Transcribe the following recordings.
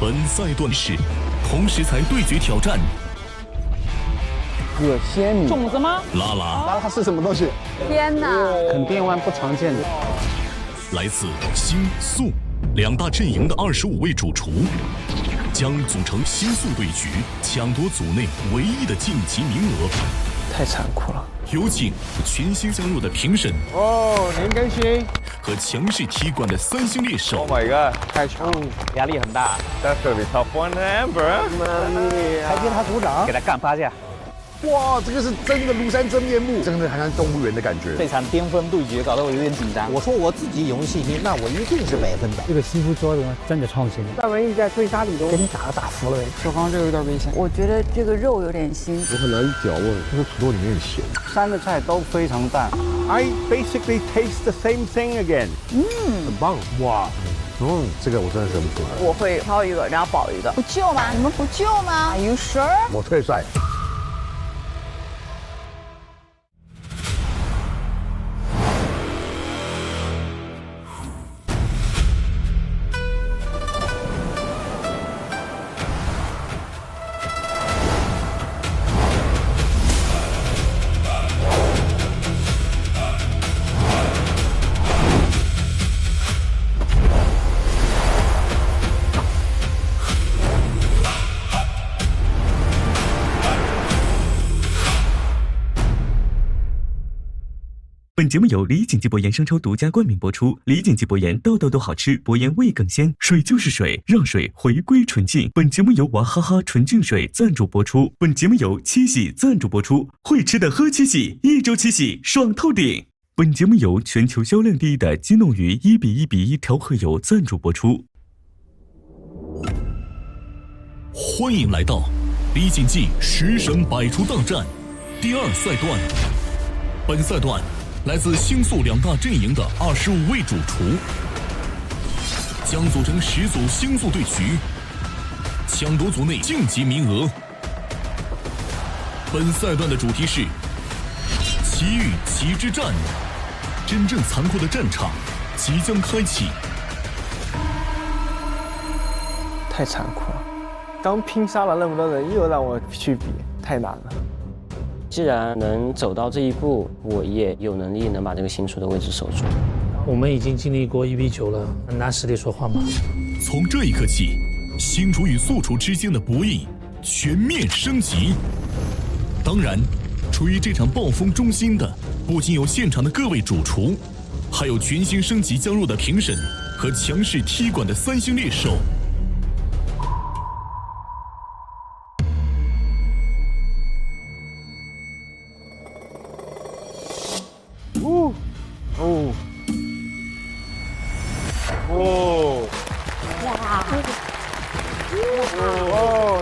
本赛段是同食材对决挑战。葛仙米种子吗？拉拉它是什么东西？天哪！垦丁湾不常见的。来自新宿两大阵营的25位主厨，将组成新宿对局，抢夺组内唯一的晋级名额。太残酷了！有请全新加入的评审哦，年更新和强势踢馆的3星猎手。 Oh my god， 太强，压力很大。 That's gonna be tough one, Amber。妈咪，还给他鼓掌给。他干趴下。哇，这个是真的庐山真面目，真的很像动物园的感觉。这场巅峰对决搞得我有点紧张。我说我自己有信心，那我一定是100%。这个西夫做的真的创新。戴文毅在追杀里头给你打服了。小刚这个有点危险。我觉得这个肉有点腥。我很难嚼味，这个土豆里面很咸。 3个菜都非常淡。I basically taste the same thing again。很棒哇！这个我真的忍不住了。我会挑一个，然后保一个。不救吗？你们不救吗 ？Are you sure？ 我退赛。 本节目由李锦记博研生抽独家冠名播出。李锦记博研道道都好吃，博研味更鲜，水就是水，让水回归纯净。本节目由娃哈哈纯净水赞助播出。本节目由七喜赞助播出。会吃的喝七喜，一周七喜爽透顶。本节目由全球销量第一的金弄鱼1:1:1调和油赞助播出。欢迎来到李锦记食神百厨大战第2赛段。本赛段来自新宿两大阵营的25位主厨，将组成10组新宿对局，抢夺组内晋级名额。本赛段的主题是奇遇奇之战，真正残酷的战场即将开启。太残酷了！刚拼杀了那么多人，又让我去比，太难了。 既然能走到这一步，我也有能力能把这个新厨的位置守住。我们已经经历过1比9了，拿实力说话嘛。从这一刻起，新厨与宿厨之间的博弈全面升级。当然，处于这场暴风中心的，不仅有现场的各位主厨，还有全新升级加入的评审和强势踢馆的3星猎手。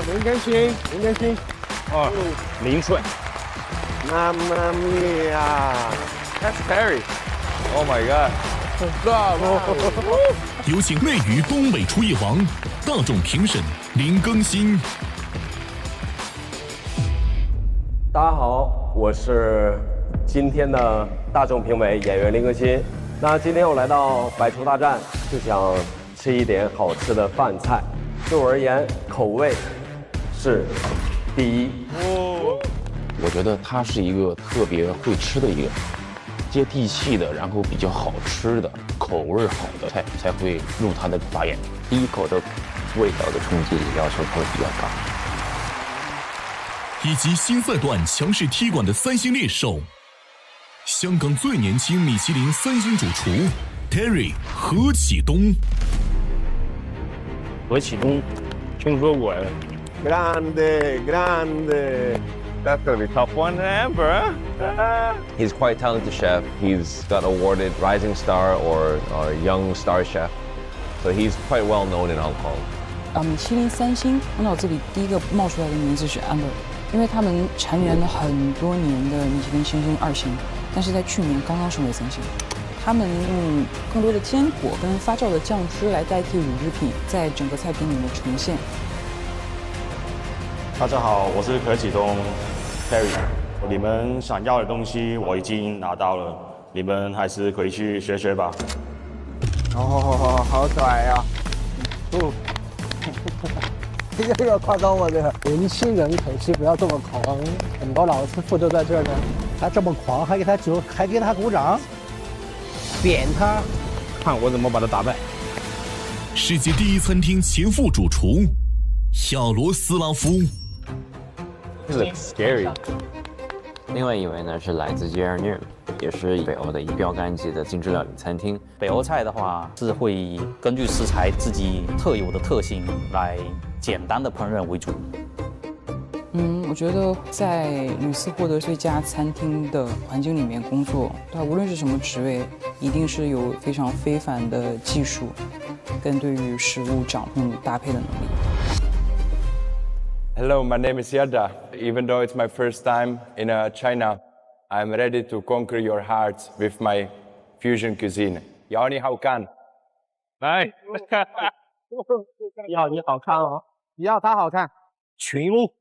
年更新，年更新。哦，林顺。妈妈咪呀 That's Perry。Oh my god。有请内娱东北厨艺王、大众评审林更新。大家好，我是今天的大众评委演员林更新。那今天我来到百厨大战，就想吃一点好吃的饭菜。对我而言，口味是第一。我觉得他是一个特别会吃的一个人，接地气的，然后比较好吃的，口味好的菜才会入他的法眼。第一口的味道的冲击要求会比较高。以及新赛段强势踢馆的3星猎手，香港最年轻米其林3星主厨 Terry 何启东。何启东，听说过呀。Grande, grande. That's gonna be tough one, Amber. He's quite talented chef. He's got awarded Rising Star or Young Star Chef, so he's quite well known in Hong Kong. 米其林3星，我脑子里第一个冒出来的名字是 Amber， 因为他们缠绵了很多年的米其林星星2星，但是在去年刚刚升为3星。他们用更多的坚果跟发酵的酱汁来代替乳制品，在整个菜品里面呈现。大家好，我是何启东 Perry。你们想要的东西我已经拿到了，你们还是回去学学吧。好拽呀！又要夸张我这个年轻人口气不要这么狂，很多老师傅都在这儿呢，他这么狂还给他鼓掌，扁他，看我怎么把他打败。世界第一餐厅前副主厨亚罗斯拉夫。Looks scary。另外一位呢是来自 Jernier， 也是北欧的一标杆级的精致料理餐厅。北欧菜的话是会根据食材自己特有的特性来简单的烹饪为主。我觉得在屡次获得最佳餐厅的环境里面工作，它无论是什么职位，一定是有非常非凡的技术跟对于食物掌控搭配的能力。Hello, my name is Yada. Even though it's my first time in China, I'm ready to conquer your hearts with my fusion cuisine. 瑶你好看，来，要你好看哦，要他好看，群鹿。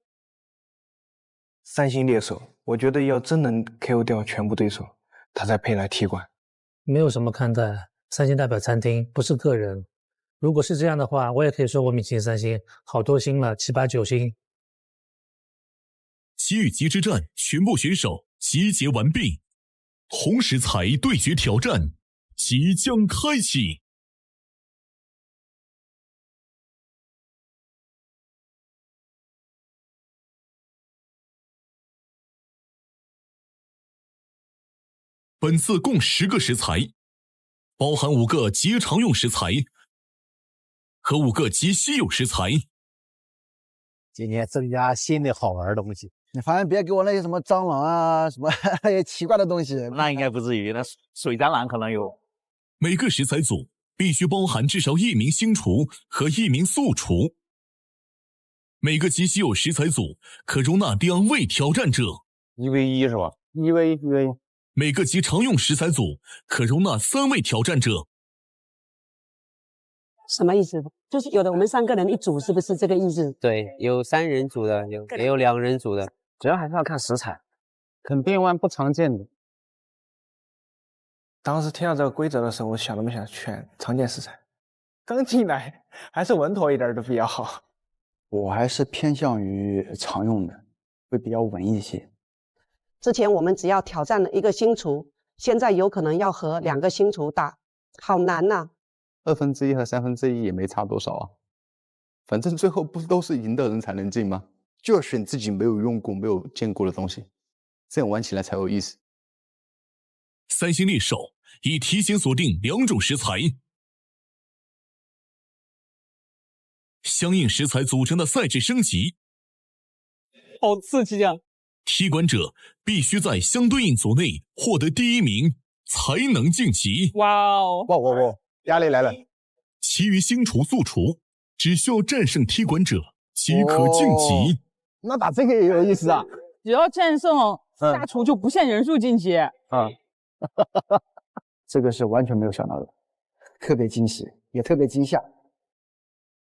三星猎手，我觉得要真能 KO 掉全部对手，他才配来踢馆。没有什么看待，三星代表餐厅，不是个人。如果是这样的话，我也可以说我米其林三星，好多星了，7、8、9星。奇与鸡之战全部选手集结完毕，红食材对决挑战即将开启。本次共10个食材，包含5个极常用食材和5个极稀有食材。今天增加新的好玩的东西。你反正别给我那些什么蟑螂啊，什么那些奇怪的东西。那应该不至于，那水蟑螂可能有。每个食材组必须包含至少1名新厨和1名素厨。每个极稀有食材组可容纳2位挑战者，1v1是吧？1v1。每个极常用食材组可容纳3位挑战者。什么意思？就是有的我们3个人一组，是不是这个意思？对，有3人组的，也有2人组的，主要还是要看食材。肯定湾不常见的。当时听到这个规则的时候，我想都没想选常见食材。刚进来还是稳妥一点的比较好。我还是偏向于常用的，会比较稳一些。之前我们只要挑战了1个新厨，现在有可能要和2个新厨打，好难呐。1/2和1/3也没差多少啊，反正最后不都是赢的人才能进吗？就要选自己没有用过、没有见过的东西，这样玩起来才有意思。三星猎手已提前锁定2种食材，相应食材组成的赛制升级。好刺激啊！踢馆者必须在相对应组内获得第1名，才能晋级。哇哦！哇！压力来了！其余新厨、素厨只需要战胜踢馆者即可晋级。那打这个也有意思啊！只要战胜下厨就不限人数晋级。这个是完全没有想到的，特别惊喜，也特别惊吓。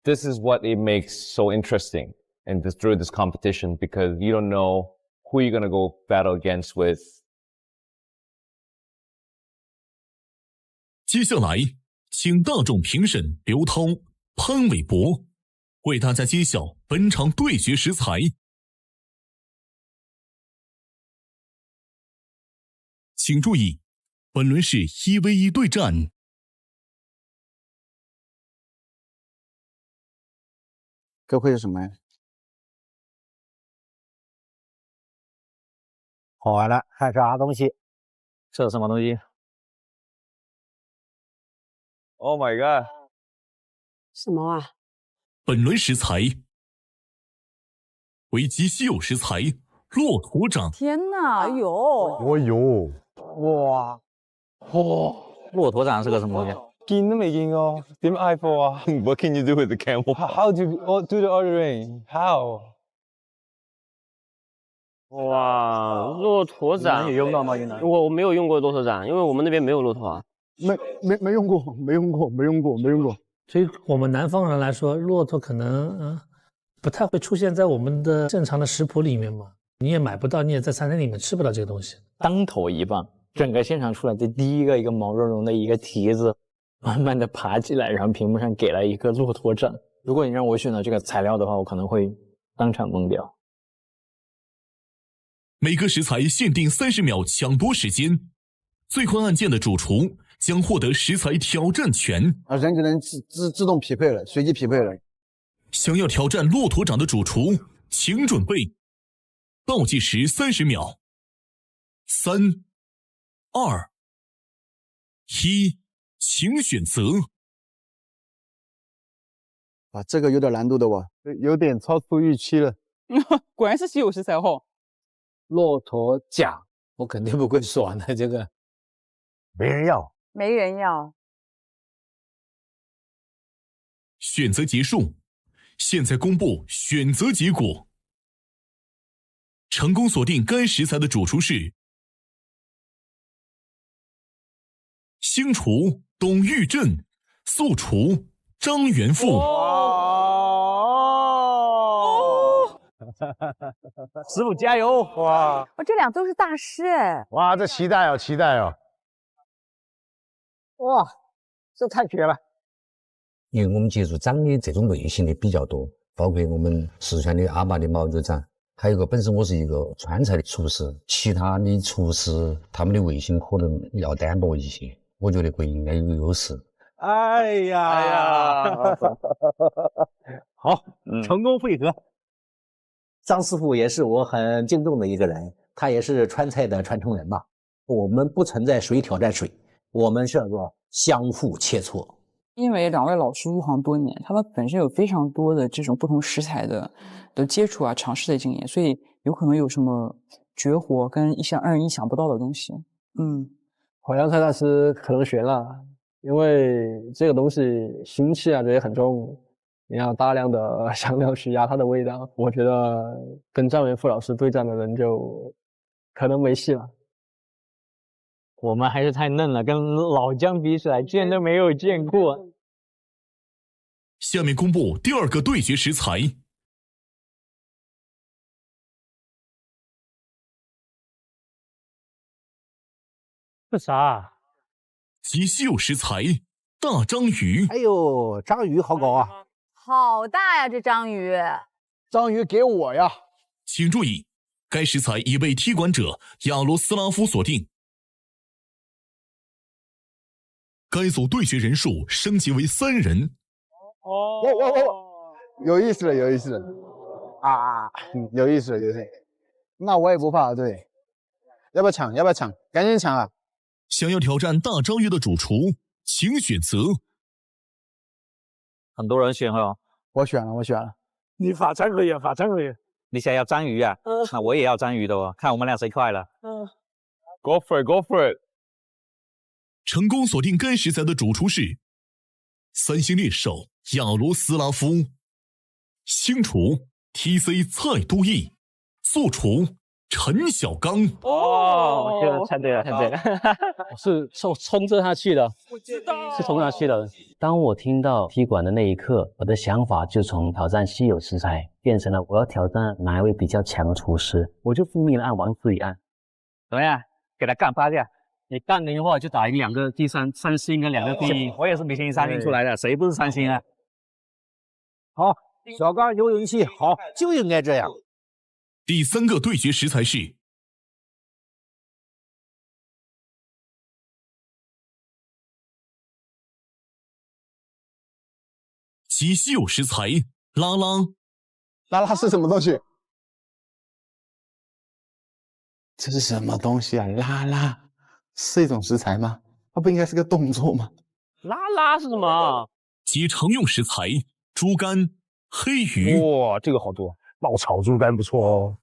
This is what it makes so interesting and through this competition because you don't know who you're gonna go battle against with. 接下来，请大众评审刘涛、潘玮柏为大家揭晓本场对决食材。请注意，本轮是1v1对战。这会是什么呀？好玩了，还是啥东西？这是什么东西 ？Oh my god！ 什么啊？本轮食材为极稀有食材骆驼掌。天哪！哎呦！哦呦！哇！骆驼掌是个什么东西？見都未見過，點嗌貨啊 ？What can you do with the camel? How do the ordering? How? 哇，骆驼掌你用到吗？云南？我没有用过骆驼掌，因为我们那边没有骆驼啊。没用过。所以我们南方人来说，骆驼可能不太会出现在我们的正常的食谱里面嘛。你也买不到，你也在餐厅里面吃不到这个东西。当头一棒，整个现场出来的第一个毛茸茸的一个蹄子，慢慢的爬起来，然后屏幕上给了一个骆驼掌，如果你让我选择这个材料的话，我可能会当场懵掉。每个食材限定30秒抢夺时间，最快按键的主厨将获得食材挑战权。人就能自动匹配了，随机匹配了。想要挑战骆驼掌的主厨，请准备。倒计时30秒。3、2、1，请选择。啊，这个有点难度的哇，有点超出预期了。果然是稀有食材哦。骆驼甲，我肯定不会选的，这个没人要，没人要。选择结束，现在公布选择结果。成功锁定该食材的主厨是星厨董玉振，素厨张元富。师傅加油！哇，这俩都是大师哎！哇，这期待哦，期待哦！哇，这太绝了！因为我们接触长的这种类型的比较多，包括我们四川的阿爸的毛肉掌，还有个本身我是一个川菜的厨师，其他的厨师他们的味型可能要单薄一些，我觉得会应该有优势。哎呀，好，成功汇合。张师傅也是我很敬重的一个人，他也是川菜的传承人吧。我们不存在谁挑战谁，我们是叫做相互切磋。因为2位老师入行多年，他们本身有非常多的这种不同食材的接触啊、尝试的经验，所以有可能有什么绝活跟让人意想不到的东西。淮扬菜大师可能悬了，因为这个东西腥气啊这些很重。你要大量的香料去压它的味道，我觉得跟张元富老师对战的人就可能没戏了。我们还是太嫩了，跟老姜比起来，见都没有见过。下面公布第2个对决食材。这啥？极稀有食材大章鱼。哎呦，章鱼好高啊！好大呀，这章鱼！章鱼给我呀！请注意，该食材已被踢馆者亚罗斯拉夫锁定。该组对决人数升级为3人。有意思了，有意思了啊！有意思了，有意思。那我也不怕，对。要不要抢？要不要抢？赶紧抢啊！想要挑战大章鱼的主厨，请选择。很多人选哦，我选了，我选了。你法章可以啊，法章可以。你想要章鱼啊？那我也要章鱼的哦，看我们俩谁快了。Go for it, go for it。成功锁定该食材的主厨是3星猎手亚罗斯拉夫，星厨 TC 蔡都义，素厨陈小刚。我就猜对了，猜对了。我是冲着他去的，是冲着他去的。当我听到踢馆的那一刻，我的想法就从挑战稀有食材变成了我要挑战哪一位比较强的厨师，我就拼命的按王字一按。怎么样？给他干8架。你干的话就打赢2个第3星跟2个第1。我也是米其林3星出来的，谁不是3星啊？好，小刚有勇气，好，就应该这样。第3个对决食材是极稀有食材拉拉。拉拉是什么东西？这是什么东西啊？拉拉是一种食材吗？它不应该是个动作吗？拉拉是什么？极常用食材猪肝、黑鱼。哇，这个好多，爆炒猪肝不错哦。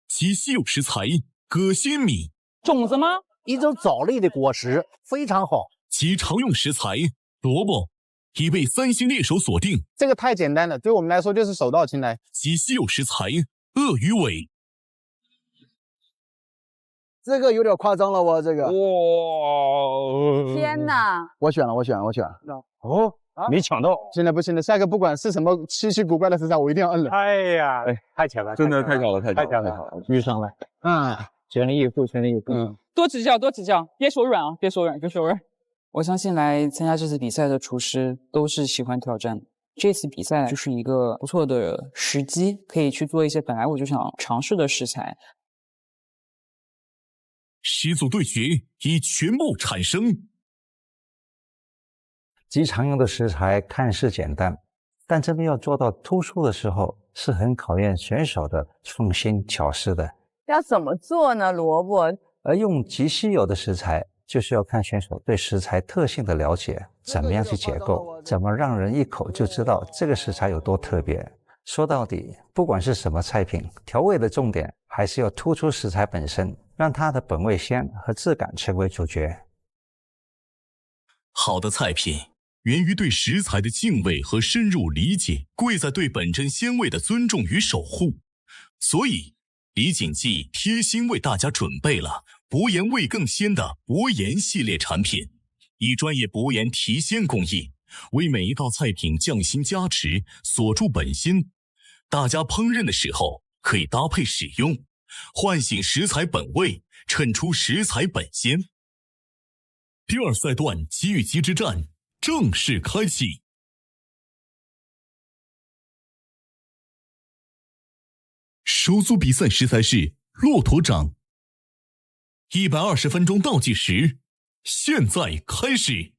极稀有食材葛仙米。种子吗？一种藻类的果实，非常好。极常用食材萝卜，已被3星猎手锁定。这个太简单了，对我们来说就是手到擒来。极稀有食材鳄鱼尾。这个有点夸张了，我这个。哇！天哪！我选了，我选了，我选了。哦，没抢到。现在不行了，下一个不管是什么稀奇古怪的食材，我一定要摁了。哎呀，太强了，真的太巧了，太巧了，遇上了。全力以赴，全力以赴。多指教，多指教，别手软啊，别手软，别手软。我相信来参加这次比赛的厨师都是喜欢挑战，这次比赛就是一个不错的时机，可以去做一些本来我就想尝试的食材。十组对决已全部产生。极常用的食材看似简单，但真的要做到突出的时候，是很考验选手的创新巧思的。要怎么做呢？萝卜，而用极稀有的食材，就是要看选手对食材特性的了解，怎么样去解构，怎么让人一口就知道这个食材有多特别。说到底，不管是什么菜品，调味的重点还是要突出食材本身，让它的本味鲜和质感成为主角。好的菜品源于对食材的敬畏和深入理解，贵在对本真鲜味的尊重与守护。所以李锦记贴心为大家准备了薄盐味更鲜的薄盐系列产品，以专业薄盐提鲜工艺为每一道菜品匠心加持，锁住本心。大家烹饪的时候可以搭配使用，唤醒食材本味，衬出食材本鲜。第二赛段级与级之战正式开启。首组比赛食材是骆驼掌，120分钟倒计时，现在开始。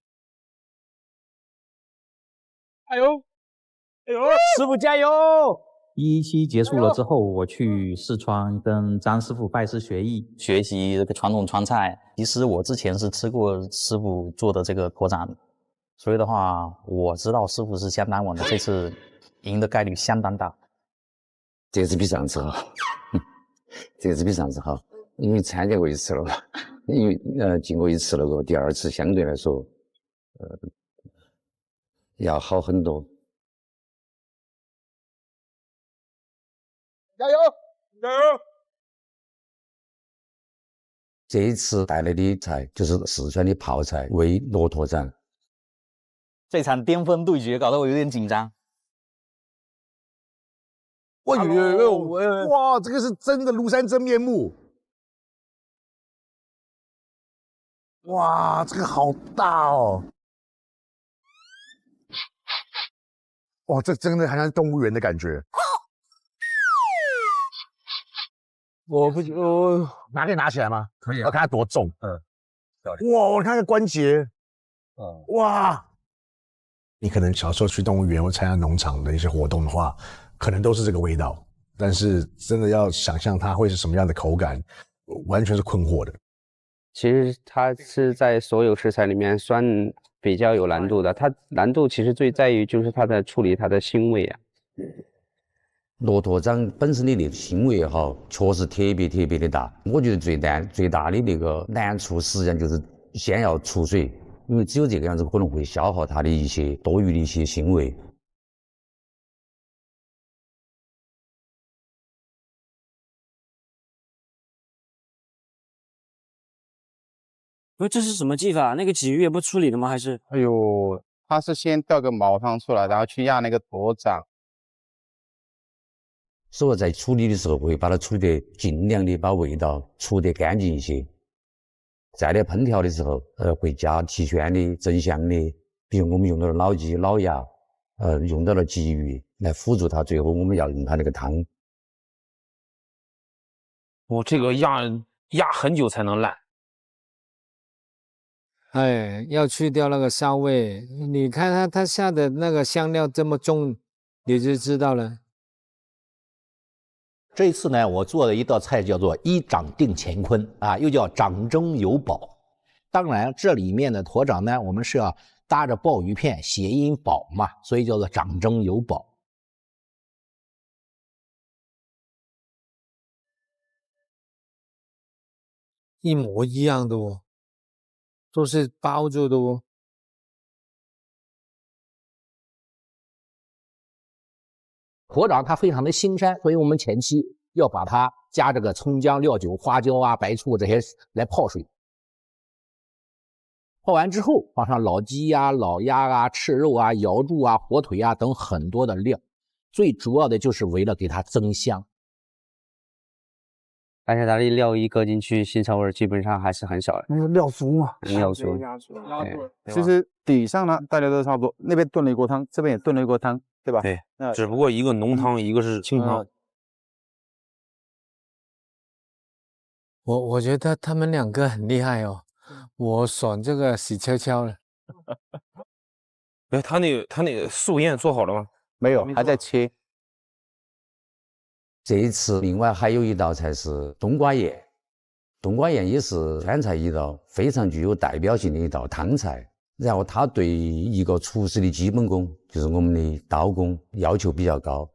加油！加油！师傅加油！第一期结束了之后，我去四川跟张师傅拜师学艺，学习这个传统川菜。其实我之前是吃过师傅做的这个驼掌，所以的话，我知道师傅是相当稳的，这次赢的概率相当大。这次比上次好，这次比上次好，因为参加过一次了，因为经过一次那个第二次相对来说，要好很多。加油！加油！这一次带来的菜就是四川的泡菜煨骆驼掌。这场巅峰对决搞得我有点紧张。哇，这个是真的庐山真面目！哇，这个好大哦！哇，这真的好像是动物园的感觉。我拿可以拿起来吗？可以、啊。我看它多重。哇，我看这关节。哇！你可能小时候去动物园或参加农场的一些活动的话，可能都是这个味道，但是真的要想象它会是什么样的口感，完全是困惑的。其实它是在所有食材里面算比较有难度的，它难度其实最在于就是它的处理它的腥味啊。骆驼掌本身的那个腥味也好，确实特别的大。我觉得最大的那个难处，实际上就是先要出水，因为只有这个样子可能会消耗它的一些多余的一些腥味。不是，这是什么技法？那个鲫鱼也不处理的吗？还是？哎呦，他是先吊个毛汤出来，然后去压那个驼掌。所以在处理的时候，会把它处理得尽量的把味道出得干净一些。再来烹调的时候，会加提鲜的、增香的，比如我们用到了老鸡、老鸭，用到了鲫鱼来辅助它。最后我们要用它那个汤。这个压很久才能烂。哎，要去掉那个臊味。你看它下的那个香料这么重，你就知道了。这一次呢，我做的一道菜叫做一掌定乾坤啊，又叫掌中有宝。当然，这里面的驼掌呢，我们是要搭着鲍鱼片，谐音宝嘛，所以叫做掌中有宝。一模一样的哦，都是包着的哦。驼掌它非常的腥膻，所以我们前期要把它加这个葱姜料酒、花椒啊、白醋这些来泡水。泡完之后，放上老鸡啊、老鸭啊、翅肉啊、瑶柱啊、火腿啊等很多的料，最主要的就是为了给它增香。而且它的料一搁进去，腥臭味基本上还是很少的。那个料足嘛，料足。其实底上呢，大家都差不多，那边炖了一锅汤，这边也炖了一锅汤，对吧？对，那只不过一个浓汤，一个是清汤。我觉得他们两个很厉害哦，我选这个喜悄悄的。哎，他那个素宴做好了吗？没有，还在切。这一次另外还有一道菜是冬瓜宴，冬瓜宴也是川菜一道非常具有代表性的一道汤菜。然后它对一个厨师的基本功，就是我们的刀工要求比较高。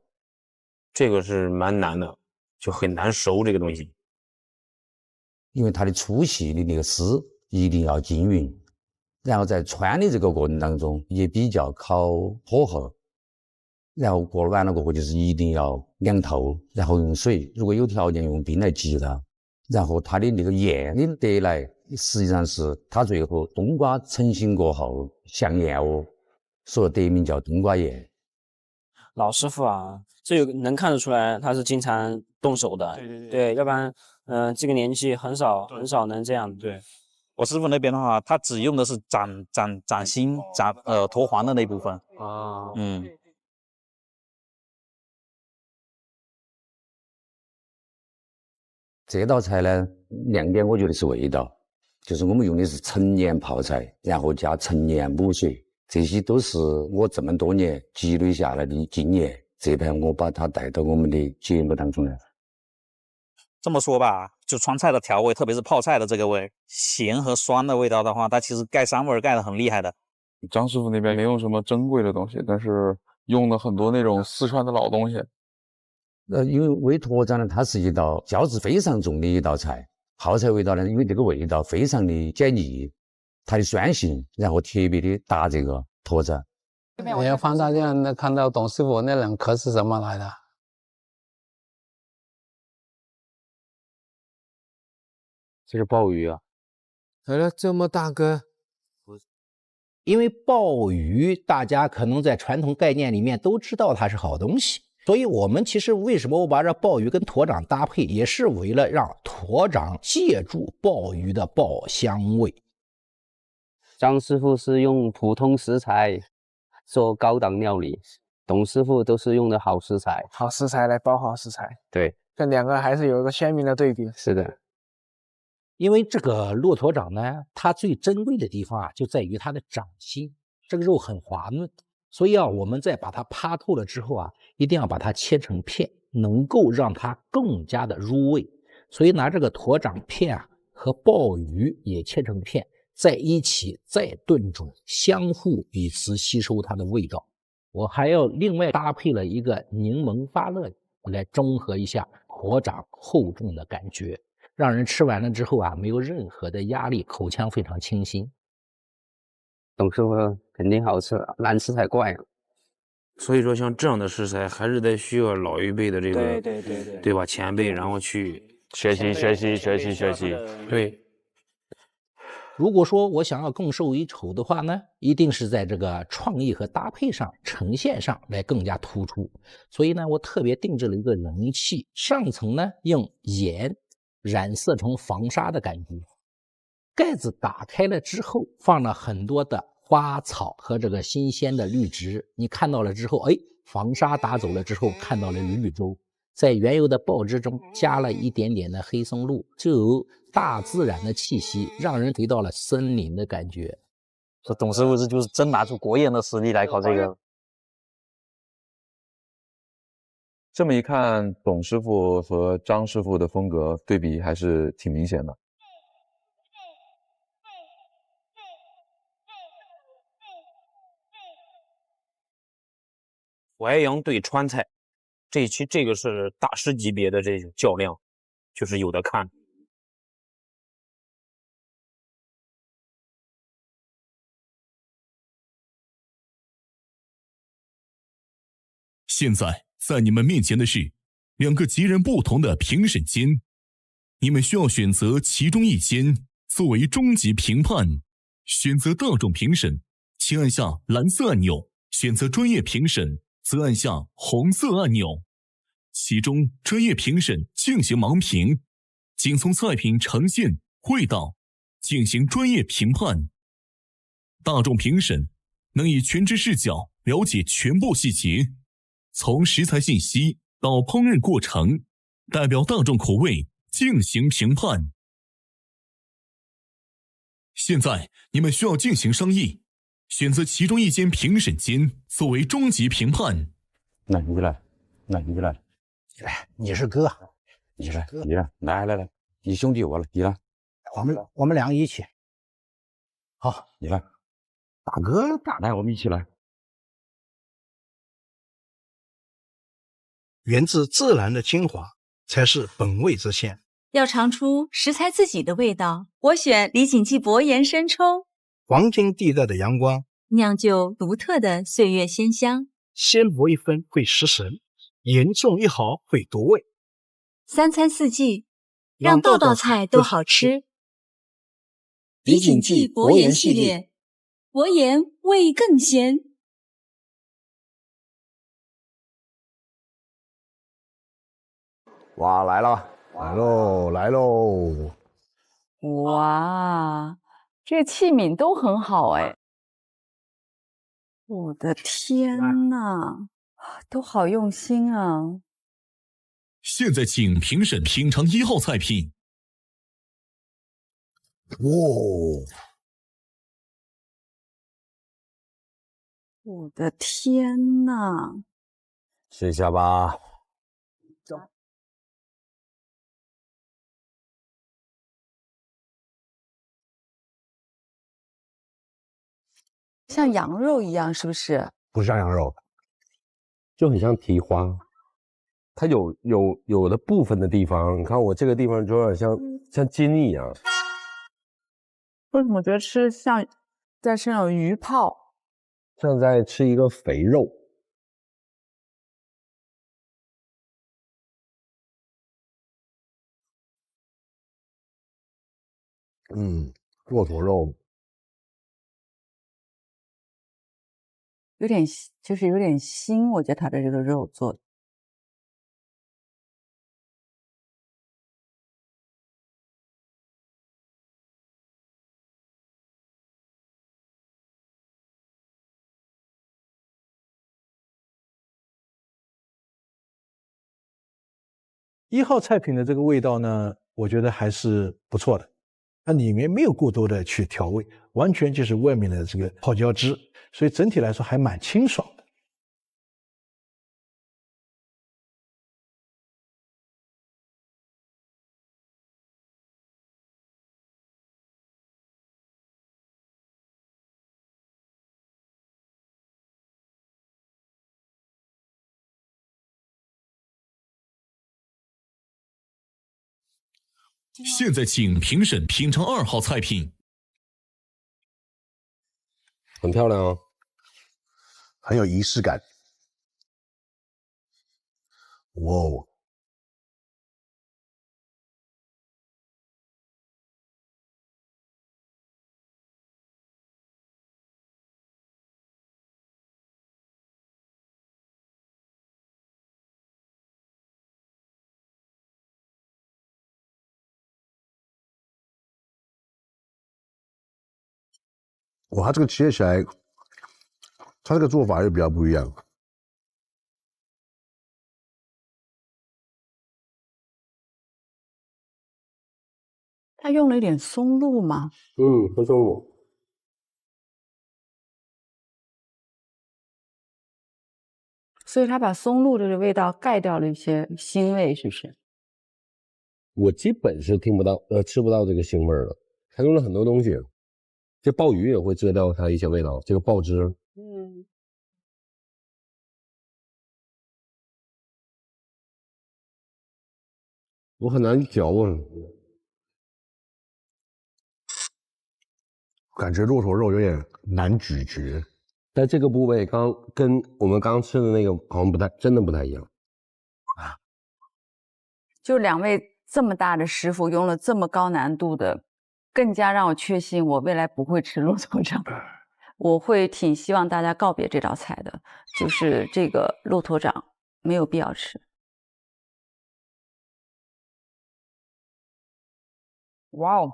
这个是蛮难的，就很难熟这个东西。因为它的粗细的那个丝一定要均匀，然后在穿的这个过程当中也比较考火候。然后过完了过后就是一定要凉透，然后用水，如果有条件用冰来激它，然后它的那个宴的得来，实际上是它最后冬瓜成型过后像燕窝，所以得名叫冬瓜宴。老师傅啊，这个能看得出来他是经常动手的，对，要不然这个年纪很少能这样。对，我师傅那边的话，他只用的是掌心脱黄的那部分啊，这道菜呢，亮点我觉得是味道，就是我们用的是陈年泡菜，然后加陈年母水，这些都是我这么多年积累下来的经验。这盘我把它带到我们的节目当中来。这么说吧，就川菜的调味，特别是泡菜的这个味，咸和酸的味道的话，它其实盖膻味盖得很厉害的。张师傅那边没用什么珍贵的东西，但是用了很多那种四川的老东西。因为煨驼掌呢，它是一道胶质非常重的一道菜。泡菜味道呢，因为这个味道非常的解腻，它的酸性，然后特别的搭这个驼掌。我要放大镜能看到董师傅那2颗是什么来的？这是鲍鱼啊！来了，这么大个。因为鲍鱼，大家可能在传统概念里面都知道它是好东西。所以我们其实为什么我把这鲍鱼跟驼掌搭配，也是为了让驼掌借助鲍鱼的爆香味。张师傅是用普通食材做高档料理，董师傅都是用的好食材，好食材来包好食材。对，这两个还是有一个鲜明的对比。是的，因为这个骆驼掌呢，它最珍贵的地方啊，就在于它的掌心，这个肉很滑嫩。所以啊，我们在把它趴透了之后啊，一定要把它切成片，能够让它更加的入味。所以拿这个驼掌片啊和鲍鱼也切成片，在一起再炖煮，相互彼此吸收它的味道。我还要另外搭配了一个柠檬发乐来中和一下驼掌厚重的感觉，让人吃完了之后啊，没有任何的压力，口腔非常清新。董师傅肯定好吃，难吃才怪啊！所以说，像这样的食材，还是得需要老一辈的这个，对吧？前辈，然后去学习。对。如果说我想要更胜一筹的话呢，一定是在这个创意和搭配上、呈现上来更加突出。所以呢，我特别定制了一个容器，上层呢用盐染色成防沙的感觉。盖子打开了之后，放了很多的花草和这个新鲜的绿植。你看到了之后，防沙打走了之后，看到了绿洲。在原有的鲍汁中加了一点点的黑松露，就有大自然的气息，让人回到了森林的感觉。这董师傅就是真拿出国研的实力来考这个。这么一看，董师傅和张师傅的风格对比还是挺明显的。淮扬对川菜，这个是大师级别的这种较量，就是有的看。现在在你们面前的是2个截然不同的评审间，你们需要选择其中一间作为终极评判。选择大众评审，请按下蓝色按钮；选择专业评审，则按下红色按钮。其中专业评审进行盲评，仅从菜品呈现、味道进行专业评判。大众评审能以全知视角了解全部细节，从食材信息到烹饪过程，代表大众口味进行评判。现在你们需要进行商议，选择其中一间评审间作为终极评判。来，你来，来，你来，来，你是哥，你来，你来，来来来，你兄弟我了，你来，我们两个一起。好，你来，大哥，来，我们一起来。源自自然的精华才是本味之鲜。要尝出食材自己的味道，我选李锦记薄盐生抽。黄金地带的阳光，酿就独特的岁月鲜香。鲜薄一分会失神，盐重一毫会夺味。三餐四季，让道道菜都好吃。李锦记薄盐系列，薄盐味更鲜。哇，来了，来喽，来喽！哇，这器皿都很好哎。我的天呐，都好用心啊！现在请评审品尝1号菜品。我的天呐！试一下吧。像羊肉一样，是不是？不像羊肉，就很像蹄花。它有的部分的地方，你看我这个地方就有点像筋一样。为什么觉得吃像在吃那种鱼泡？像在吃一个肥肉。骆驼肉。有点就是有点腥，我觉得它的这个肉做的。1号菜品的这个味道呢，我觉得还是不错的。它里面没有过多的去调味，完全就是外面的这个泡椒汁，所以整体来说还蛮清爽的。现在请评审品尝2号菜品。很漂亮哦，很有仪式感。哇哦！哇，它这个切起来，它这个做法又比较不一样。它用了一点松露嘛？和松露。所以它把松露的味道盖掉了一些腥味，是不是？我基本是听不到，吃不到这个腥味了。它用了很多东西，这鲍鱼也会遮掉它一些味道，这个鲍汁。我很难嚼啊，感觉骆驼肉有点难咀嚼。但这个部位跟我们刚吃的那个好像真的不太一样。就2位这么大的师傅用了这么高难度的，更加让我确信我未来不会吃骆驼掌。我会挺希望大家告别这道菜的，就是这个骆驼掌没有必要吃。哇哦，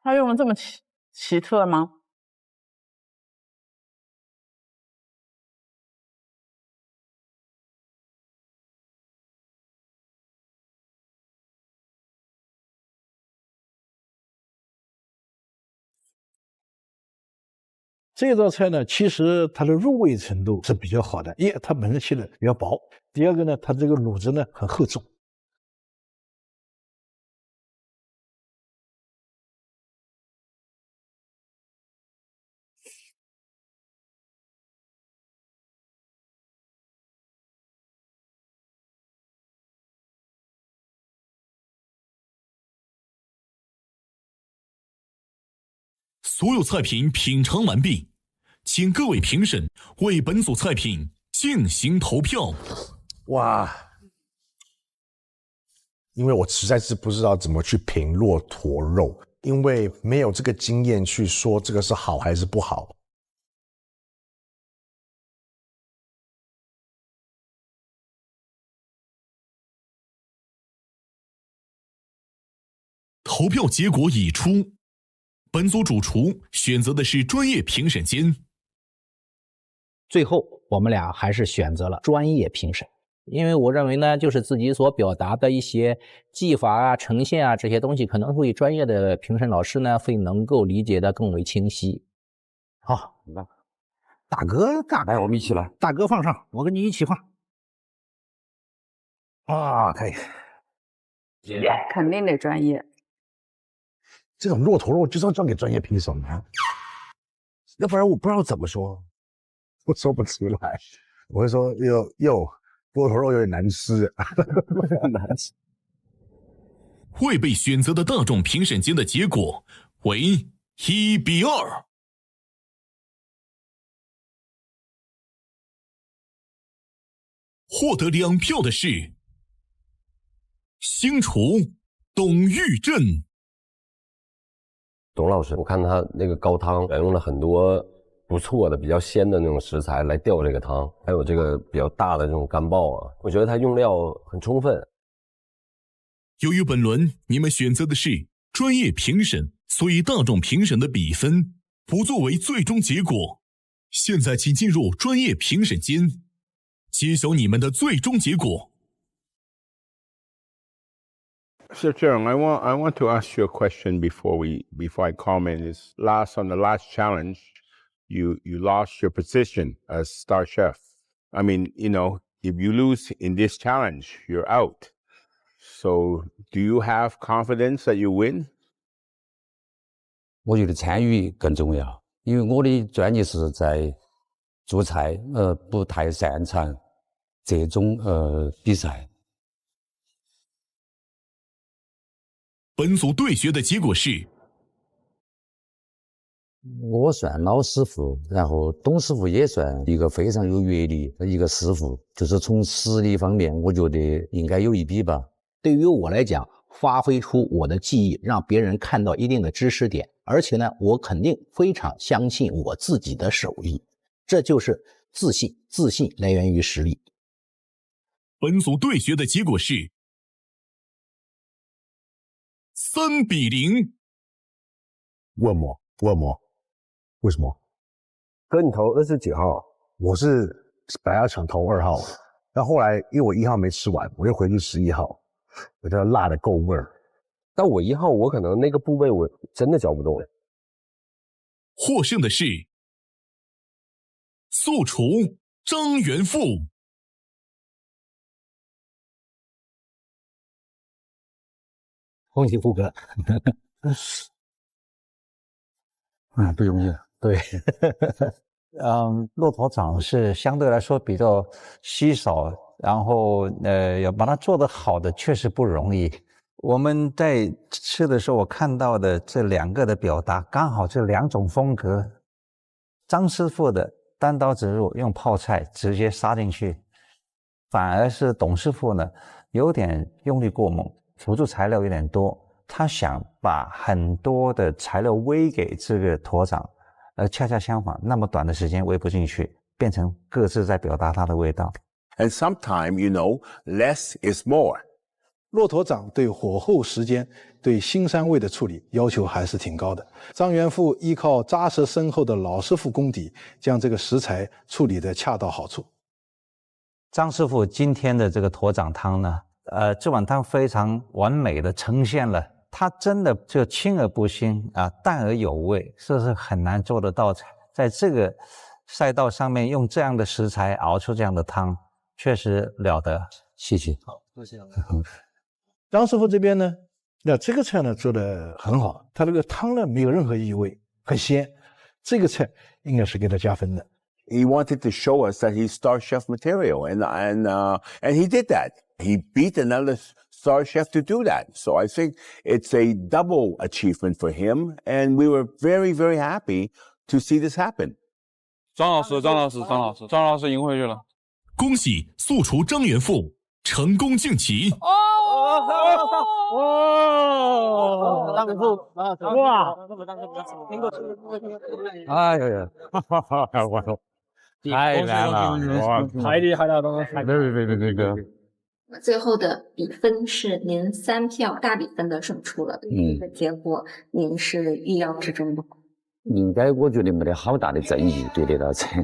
他用了这么奇特吗？这道菜呢，其实它的入味程度是比较好的，它本身切的比较薄，第二个呢，它这个卤汁呢很厚重。所有菜品品尝完毕，请各位评审为本组菜品进行投票。哇！因为我实在是不知道怎么去评骆驼肉，因为没有这个经验去说这个是好还是不好。投票结果已出，本组主厨选择的是专业评审间。最后，我们俩还是选择了专业评审，因为我认为呢，就是自己所表达的一些技法啊、呈现啊这些东西，可能会专业的评审老师呢会能够理解的更为清晰。好，大哥干，来，我们一起来。大哥放上，我跟你一起放。啊，可以。肯定得专业。这种骆驼肉就是要交给专业评审啊，要不然我不知道怎么说，我说不出来。我会说骆驼肉有点难吃，难吃。未被选择的大众评审间的结果为1-2。获得2票的是星厨董玉振。董老师，我看他那个高汤选用了很多不错的、比较鲜的那种食材来吊这个汤，还有这个比较大的这种干鲍啊，我觉得他用料很充分。由于本轮你们选择的是专业评审，所以大众评审的比分不作为最终结果。现在请进入专业评审间，揭晓你们的最终结果。Sir Chairman, I want to ask you a question before I comment. Is on the last challenge, you lost your position as star chef. I mean, if you lose in this challenge, you're out. So, do you have confidence that you win? 我觉得参与更重要，因为我的专业是在做菜，不太擅长这种比赛。本组对决的结果是，我算老师傅，然后董师傅也算一个非常有阅历的一个师傅，就是从实力方面，我觉得应该有一比吧。对于我来讲，发挥出我的技艺，让别人看到一定的知识点，而且呢，我肯定非常相信我自己的手艺，这就是自信，自信来源于实力。本组对决的结果是3-0。问我，为什么？哥，你投的是几号？我是本来要想投2号，但后来因为我1号没吃完，我又回去11号，我觉得辣的够味儿。但我1号我可能那个部位我真的嚼不动。获胜的是素厨张元富。恭喜富哥。不容易。对，骆驼掌是相对来说比较稀少，然后要把它做得好的确实不容易。我们在吃的时候，我看到的这2个的表达刚好这2种风格。张师傅的单刀直入，用泡菜直接杀进去，反而是董师傅呢有点用力过猛，辅助材料有点多。他想把很多的材料煨给这个驼掌，恰恰相反，那么短的时间煨不进去，变成各自在表达它的味道。And sometimes, less is more. 骆驼掌对火候时间、对腥膻味的处理要求还是挺高的。张元富依靠扎实深厚的老师傅功底，将这个食材处理得恰到好处。张师傅今天的这个驼掌汤呢，这碗汤非常完美的呈现了，它真的就清而不腥啊，淡而有味，这是很难做得到。在这个赛道上面用这样的食材熬出这样的汤，确实了得。谢谢。好，多谢。张师傅这边呢，那这个菜呢做得很好，它这个汤呢没有任何异味，很鲜，这个菜应该是给他加分的。He wanted to show us that he's Star Chef material, and he did that. He beat another Star Chef to do that. So I think it's a double achievement for him, and we were very, very happy to see this happen. 张老师赢回去了。恭喜素厨张元富成功晋级。张元富，哇！哎呦呀，太难了，太厉害了，对。最后的比分是您3票大比分的胜出了，这个结果您是意料之中的。应该我觉得没得好大的争议，对这道菜。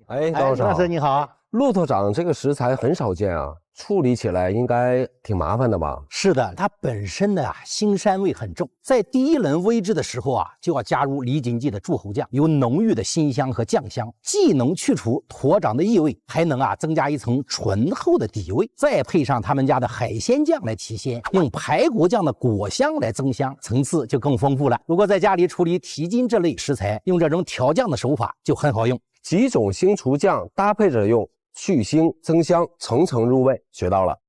哎，高老师你好。骆驼掌这个食材很少见啊，处理起来应该挺麻烦的吧？是的，它本身的腥膻味很重，在第一轮煨制的时候就要加入李锦记的柱侯酱，有浓郁的辛香和酱香，既能去除驼掌的异味，还能增加一层醇厚的底味，再配上他们家的海鲜酱来提鲜，用排骨酱的果香来增香，层次就更丰富了。如果在家里处理蹄筋这类食材，用这种调酱的手法就很好用，几种新厨酱搭配着用，去腥增香，层层入味，学到了。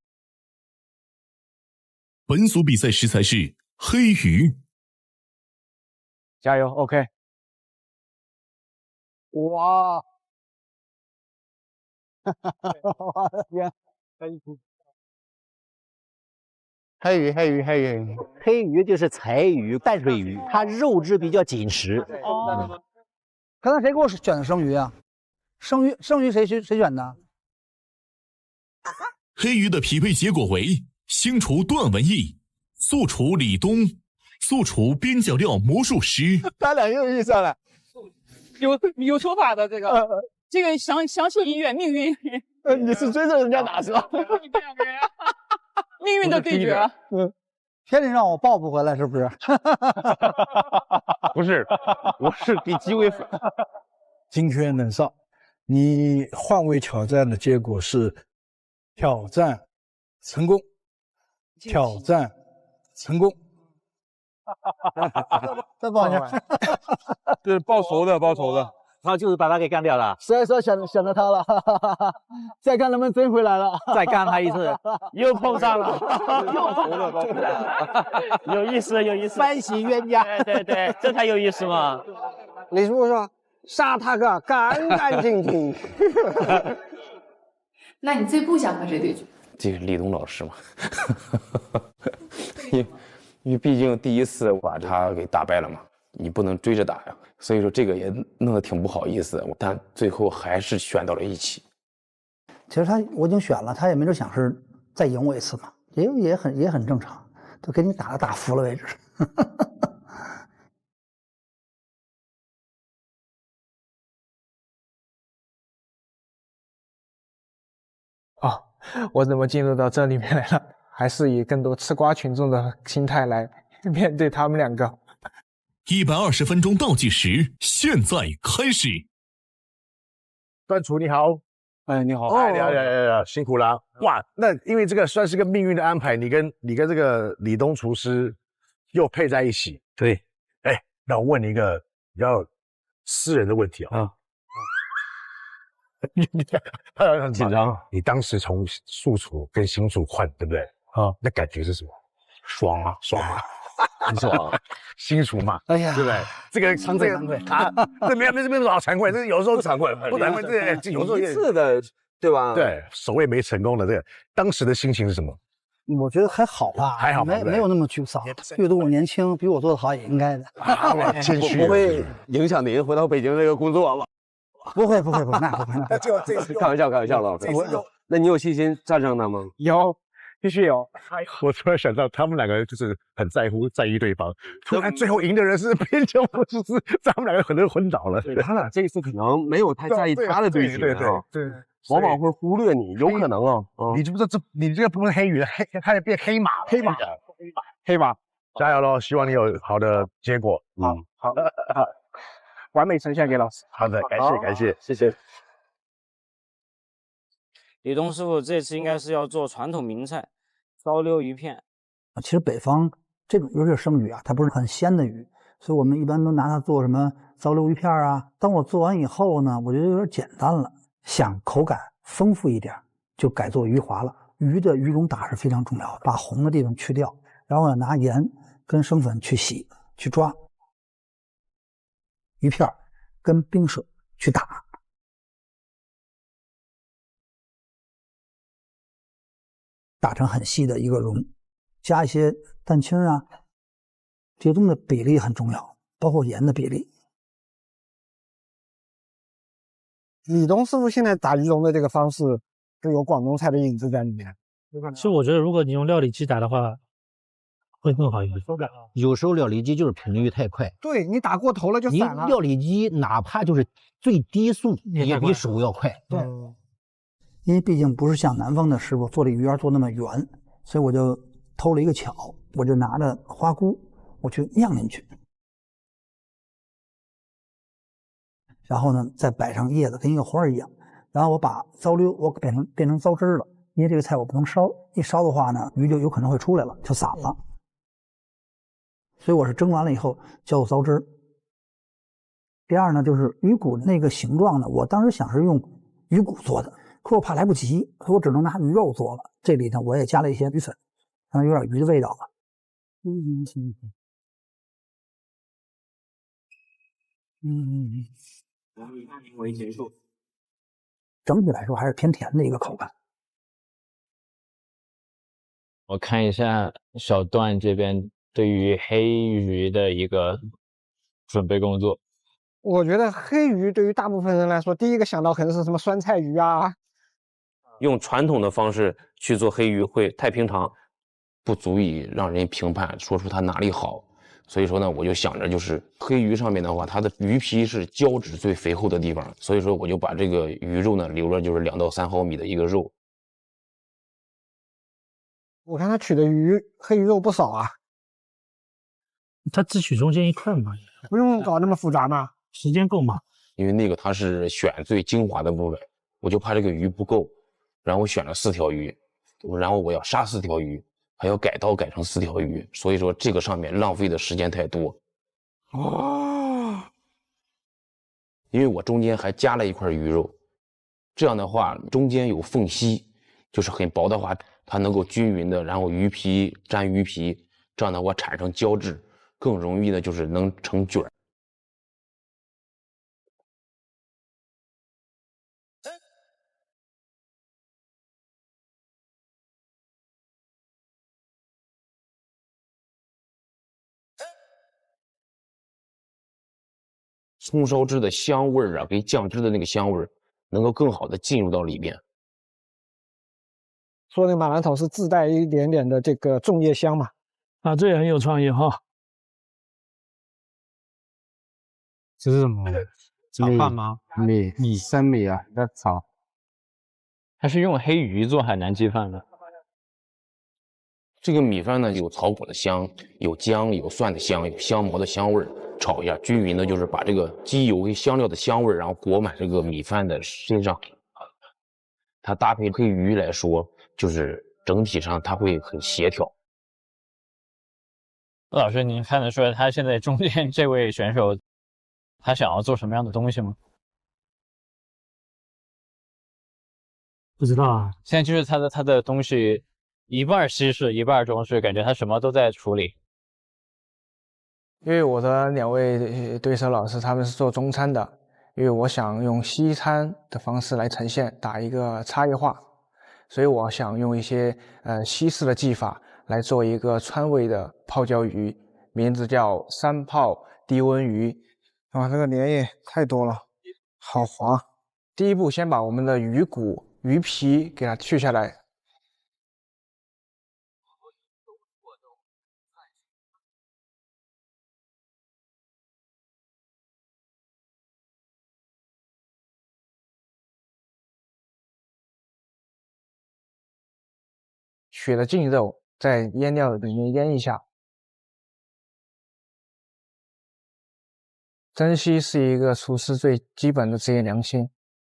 本组比赛食材是黑鱼，加油 ，OK。哇！我的天，黑鱼就是柴鱼、淡水鱼，它肉质比较紧实。哦，刚才谁给我选的生鱼啊？生鱼谁选的？黑鱼的匹配结果为星厨段文义、素厨李东、素厨边角料魔术师。他俩又遇上了，有说法的这个，这个相信音乐命运。你是追着人家打是吧？命运的对决。天天让我报复回来是不是？不是，我是给机会粉。金圈冷少，你换位挑战的结果是挑战成功，挑战成功。再报一下，对，报仇的。他就是把他给干掉了。所以说选择他了，再看能不能追回来了。再干他一次，又碰上了，有意思。三喜冤家。对，这才有意思嘛。李师傅说杀他个干干净净。那你最不想和谁对决？这个李东老师嘛，因为毕竟第一次把他给打败了嘛，你不能追着打呀，所以说这个也弄得挺不好意思，但最后还是选到了一起。其实我已经选了，他也没准想是再赢我一次嘛，也很正常，都给你打服了为止。哦，我怎么进入到这里面来了？还是以更多吃瓜群众的心态来面对他们两个。120分钟倒计时，现在开始。段厨你好，哎，你好，辛苦了。哇，那因为这个算是个命运的安排，你跟这个李东厨师又配在一起。对，哎，那我问你一个比较私人的问题啊。他很紧张。你当时从素厨跟新厨换，对不对？那感觉是什么？爽啊！很爽。新厨嘛，哎呀，对不对？这个惭愧啊，这没什么好惭愧，这有时候惭愧，不惭愧，这有时候一次的，对吧？对，首位没成功的这个，当时的心情是什么？我觉得还好吧，还好，没有那么沮丧。阅读我年轻，比我做的好也应该的。谦虚，不会影响您回到北京这个工作吧？不会，那不会。开玩笑了，老师。那你有信心战胜他吗？有，必须有。我突然想到，他们两个就是很在意对方，突然最后赢的人是边疆魔术师，他们两个可能昏倒了。他俩这一次可能没有太在意他的队形啊，对，往往会忽略你，有可能啊。你知不知道你这个不是黑鱼，它要变黑马了，黑马，加油喽！希望你有好的结果。好，完美呈现给老师。好的，感谢，谢谢。李东师傅这次应该是要做传统名菜糟溜鱼片。其实北方这种鱼是生鱼啊，它不是很鲜的鱼，所以我们一般都拿它做什么糟溜鱼片啊。当我做完以后呢，我觉得有点简单了，想口感丰富一点，就改做鱼滑了。鱼的鱼蓉打是非常重要的，把红的地方去掉，然后呢拿盐跟生粉去洗去抓，鱼片跟冰水去打。打成很细的一个蓉，加一些蛋清啊，这些东西的比例很重要，包括盐的比例。李东师傅现在打鱼蓉的这个方式，就有广东菜的影子在里面。其实我觉得，如果你用料理机打的话，会更好一点。有时候料理机就是频率太快，对你打过头了就散了。你料理机哪怕就是最低速，也比手要快。对。因为毕竟不是像南方的师傅做这鱼圆做那么圆，所以我就偷了一个巧，我就拿着花菇我去酿进去，然后呢再摆上叶子，跟一个花一样，然后我把糟溜我变成糟汁了，因为这个菜我不能烧，一烧的话呢鱼就有可能会出来了，就散了，所以我是蒸完了以后浇糟汁。第二呢就是鱼骨那个形状呢，我当时想是用鱼骨做的。可我怕来不及，所以我只能拿鱼肉做了。这里呢，我也加了一些鱼粉，让它有点鱼的味道了。为结束。整体来说还是偏甜的一个口感。我看一下小段这边对于黑鱼的一个准备工作。我觉得黑鱼对于大部分人来说，第一个想到可能是什么酸菜鱼啊。用传统的方式去做黑鱼会太平常，不足以让人评判说出它哪里好。所以说呢，我就想着就是黑鱼上面的话，它的鱼皮是胶质最肥厚的地方，所以说我就把这个鱼肉呢留了就是2到3毫米的一个肉。我看他取的黑鱼肉不少啊。他只取中间一块嘛，不用搞那么复杂吗？时间够吗？因为那个它是选最精华的部分，我就怕这个鱼不够。然后我选了4条鱼，然后我要杀4条鱼，还要改刀改成4条鱼，所以说这个上面浪费的时间太多。因为我中间还加了一块鱼肉，这样的话中间有缝隙，就是很薄的话，它能够均匀的，然后鱼皮沾鱼皮，这样的话产生胶质，更容易的就是能成卷。葱烧汁的香味儿啊，跟酱汁的那个香味儿，能够更好的进入到里面。说那个马兰头是自带一点点的这个粽叶香嘛？啊，这也很有创意哈。这是什么？炒饭吗？生米啊，在炒。它是用黑鱼做海南鸡饭的。这个米饭呢，有草果的香，有姜，有蒜的香，有香茅的香味儿。炒一下，均匀的，就是把这个鸡油跟香料的香味，然后裹满这个米饭的身上。它搭配黑鱼来说，就是整体上它会很协调。陆老师，您看得出来他现在中间这位选手，他想要做什么样的东西吗？不知道啊。现在就是他的东西一半西式，一半中式，感觉他什么都在处理。因为我的2位对手老师他们是做中餐的，因为我想用西餐的方式来呈现，打一个差异化，所以我想用一些西式的技法来做一个川味的泡椒鱼，名字叫3泡低温鱼。哇，这个粘液太多了，好滑。第一步先把我们的鱼骨鱼皮给它去下来。血的净肉在腌料里面腌一下。珍惜是一个厨师最基本的职业良心，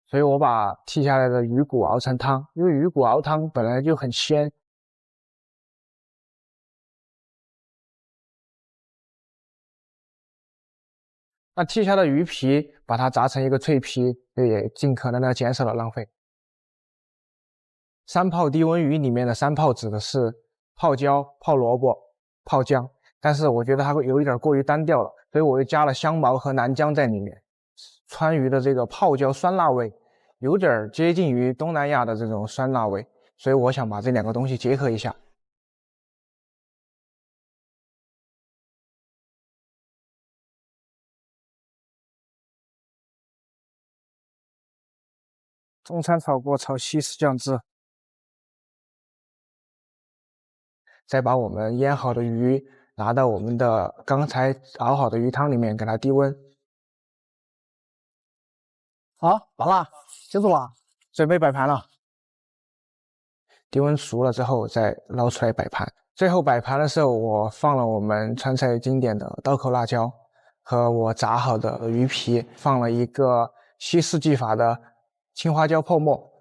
所以我把剔下来的鱼骨熬成汤，因为鱼骨熬汤本来就很鲜。那剔下的鱼皮，把它炸成一个脆皮，也尽可能的减少了浪费。三泡低温鱼里面的三泡指的是泡椒、泡萝卜、泡姜，但是我觉得它会有一点过于单调了，所以我又加了香茅和南姜在里面。川渝的这个泡椒酸辣味，有点接近于东南亚的这种酸辣味，所以我想把这两个东西结合一下。中餐炒锅炒西式酱汁。再把我们腌好的鱼拿到我们的刚才熬好的鱼汤里面，给它低温。好，完了，结束了，准备摆盘了。低温熟了之后再捞出来摆盘。最后摆盘的时候，我放了我们川菜经典的刀口辣椒和我炸好的鱼皮，放了一个西式技法的青花椒泡沫。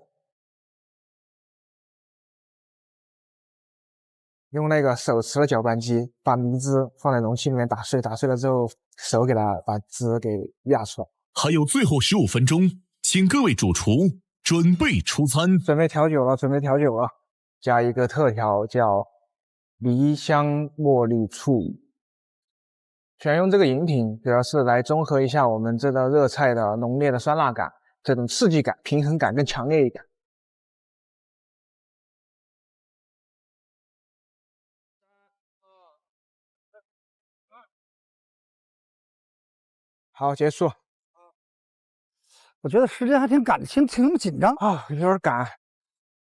用那个手持的搅拌机把米汁放在容器里面打碎，打碎了之后手给它把汁给压出来。还有最后15分钟，请各位主厨准备出餐。准备调酒了，准备调酒了，加一个特调叫梨香茉莉醋。选用这个饮品主要是来中和一下我们这道热菜的浓烈的酸辣感，这种刺激感、平衡感更强烈一点。好，结束。我觉得时间还挺赶的，挺紧张啊，有点赶。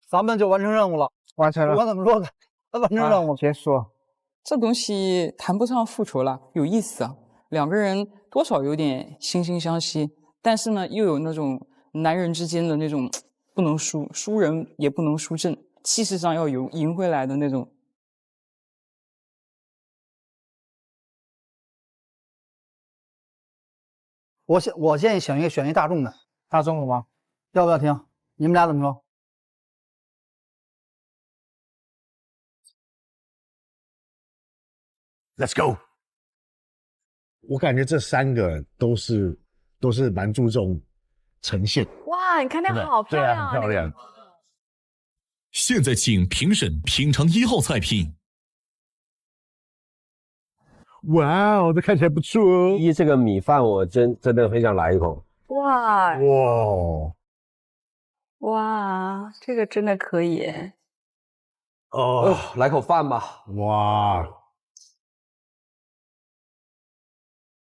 咱们就完成任务了，完成了。不管怎么说的，完成任务结束。这东西谈不上复仇了，有意思啊。两个人多少有点惺惺相惜，但是呢，又有那种男人之间的那种不能输，输人也不能输阵，气势上要有赢回来的那种。我建议选一个大众的，大众的吗？要不要听？你们俩怎么说？Let's go。我感觉这3个都是蛮注重呈现。哇，你看那好漂亮，对啊，很漂亮。现在请评审品尝1号菜品。哇哦，这看起来不错哦！这个米饭我真的很想来一口。哇哇哇，这个真的可以。哦，来口饭吧。哇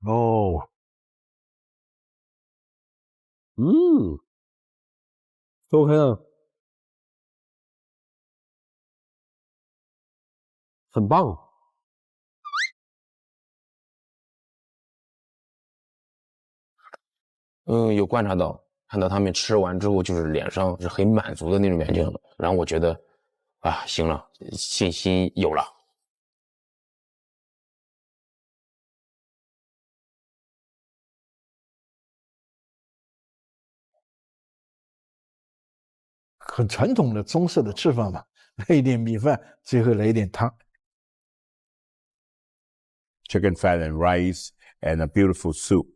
哦，OK 啊，很棒。有观察到，看到他们吃完之后，就是脸上是很满足的那种表情，然后我觉得，啊，行了，信心有了。很传统的中式的吃法嘛，来一点米饭，最后来一点汤。Chicken fat and rice and a beautiful soup.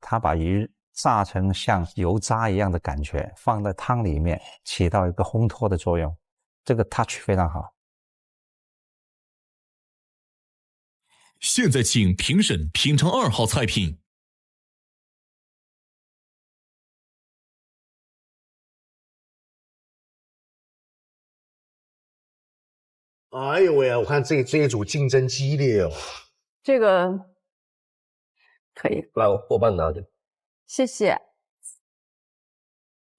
他把鱼炸成像油渣一样的感觉，放在汤里面，起到一个烘托的作用，这个 touch 非常好。现在请评审品尝2号菜品。哎呦喂啊！我看这一组竞争激烈哦。这个可以。来，我帮你拿去。谢谢。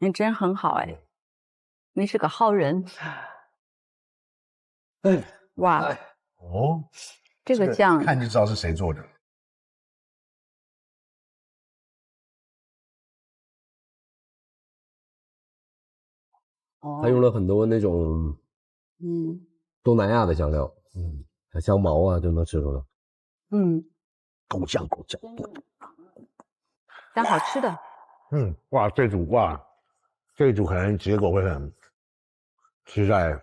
你真很好哎，你是个好人。哎，哇，哦，这个酱看就知道是谁做的。他用了很多那种东南亚的香料，像香茅啊就能吃出来。够酱。但好吃的。哇，这组可能结果会很实在。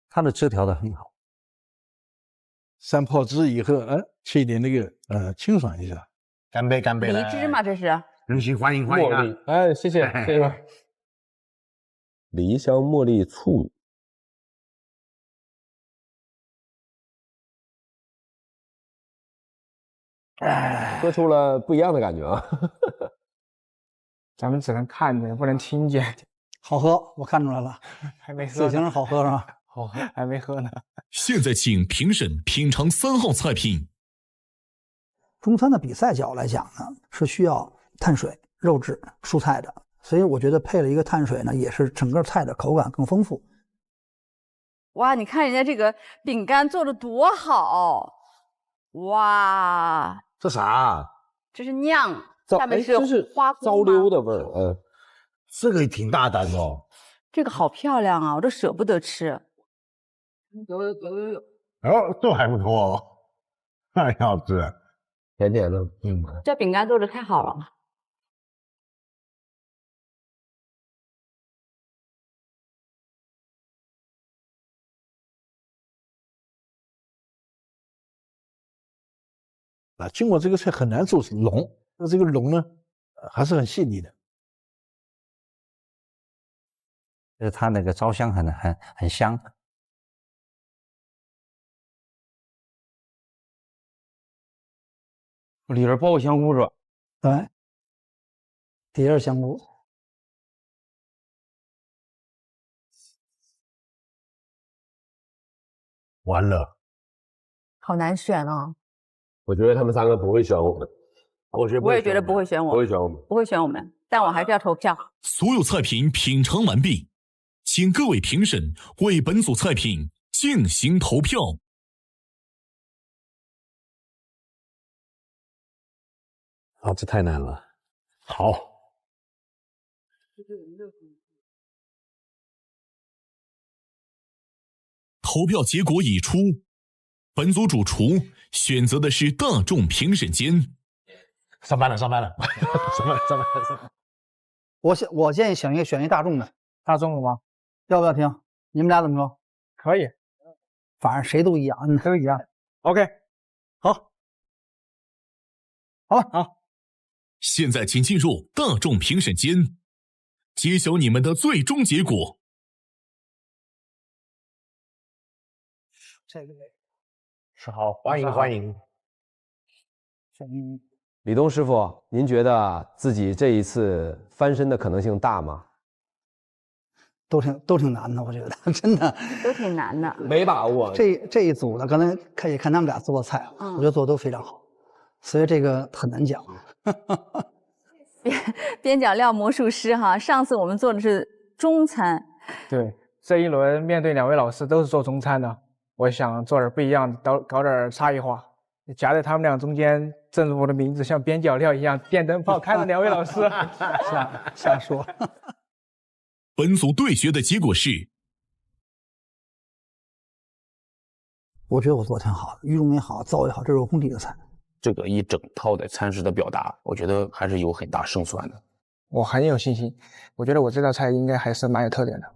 它的汁调的很好，散泡汁以后，切一点那个清爽一下。干杯！梨汁嘛，这是。行，欢迎啊！哎，谢谢。梨香茉莉醋，喝出了不一样的感觉啊！咱们只能看着，不能听见。好喝，我看出来了，还没喝。酒精好喝是吧？好喝，还没喝呢。现在请评审品尝3号菜品。中餐的比赛角来讲呢，是需要碳水、肉质、蔬菜的，所以我觉得配了一个碳水呢，也是整个菜的口感更丰富。哇，你看人家这个饼干做的多好！哇，这啥？这是酿，下面是花菇糟溜的味儿。这个也挺大胆的哦。这个好漂亮啊，我都舍不得吃。有。哦，这还不错哦，太好吃了，甜甜的。这饼干做的太好了。经过这个菜很难做浓，那这个浓呢，还是很细腻的。就是它那个糟香很香。里边包个香菇是吧？对，底下是香菇。完了，好难选啊！我觉得他们3个不会选我们，我也觉得不会选我，不会选我们，不会选我们，但我还是要投票。所有菜品品尝完毕，请各位评审为本组菜品进行投票。啊，这太难了。好，投票结果已出，本组主厨选择的是大众评审间。上班了。我建议选一大众的。大众的吗？要不要听？你们俩怎么说？可以，反正谁都一样，都一样。OK， 好了，好。现在请进入大众评审间，揭晓你们的最终结果。这个是好，欢迎。李东师傅，您觉得自己这一次翻身的可能性大吗？都挺难的，我觉得真的都挺难的，没把握。这一组呢，刚才也看他们俩做的菜，我觉得做的都非常好，所以这个很难讲。边角料魔术师哈，上次我们做的是中餐，对，这一轮面对2位老师都是做中餐的，我想做点不一样的，搞点差异化，夹在他们俩中间，正如我的名字像边角料一样，电灯泡看着2位老师，瞎说。本组对决的结果是，我觉得我做的挺好的，鱼蓉也好，糟也好，这是我功底的菜。这个一整套的餐食的表达，我觉得还是有很大胜算的。我很有信心，我觉得我这道菜应该还是蛮有特点的。